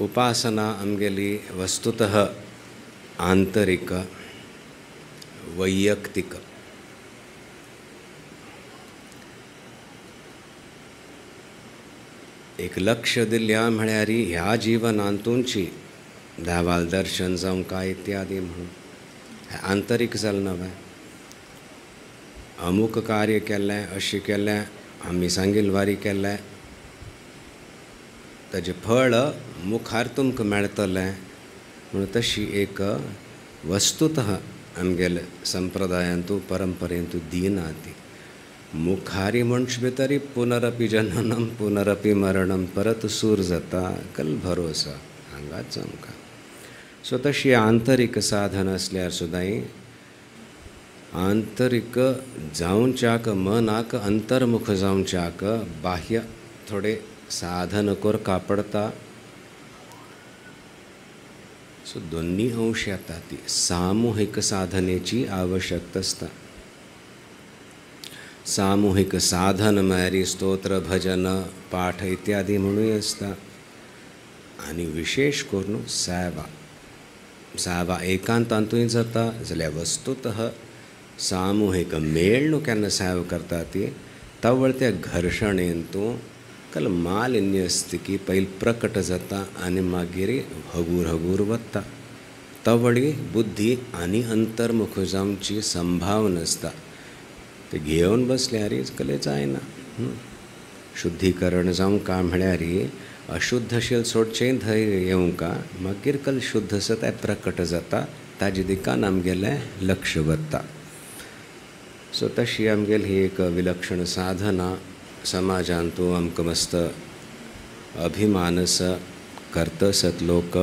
उपासना आमगेली वस्तुतः आंतरिक वैयक्तिक एक लक्ष दिल्या म्हळ्यार ह्या जिवनांतूंची देवाल दर्शन जावं काय इत्यादी म्हणून आंतरिक जालें नवें. अमूक कार्य केलें, अशें केलें, आमी सांगिल्ली वारी केलें, ताजें फळ मुखार तुमकां मेळटलें म्हणून तशी एक वस्तुतः आमगेल्या संप्रदायांतू परंपरेंतू दिना ती. मुखारी म्हणचे भितर पुनरपि जननम पुनरपि मरणम परत सूर जाता कल भरोसा हांगाच आमकां. सो तशी आंतरीक साधन असल्यार सुद्दां आंतरीक जावच्याक मनाक अंतर्मुख जावच्याक बाह्य थोडे साधन करका पडटा. सो दोन्ही अंश येता ती सामुहिक साधनेची आवश्यकता आसता. सामुहिक साधन म्हळ्यार स्तोत्र भजन पाठ इत्यादी म्हणूय आसता आनी विशेष करून सेवा. सेवा एकांतांतूय जाता जाल्यार वस्तुतः सामुहिक मेळ न्हू केन्ना सेवा करता ती तवळ त्या घर्शणेंतू कल मालिन्य स्थिती पयली प्रकट जाता आनी मागीर हगूर हगूर वता. तवळी बुद्धी आनी अंतर्मुख जावची संभावना आसता. ते घेवन बसल्यार कले जायना. शुद्धीकरण जावं का म्हळ्यार अशुद्धशील सोडचें थंय येवंका मागीर कल शुद्ध आसा तें प्रकट जाता ताजे दिकान आमगेलें लक्ष वता. सो तशी आमगेली ही एक विलक्षण साधना समाजांतू आमकां मस्त अभिमान आसा करता आसत लोक.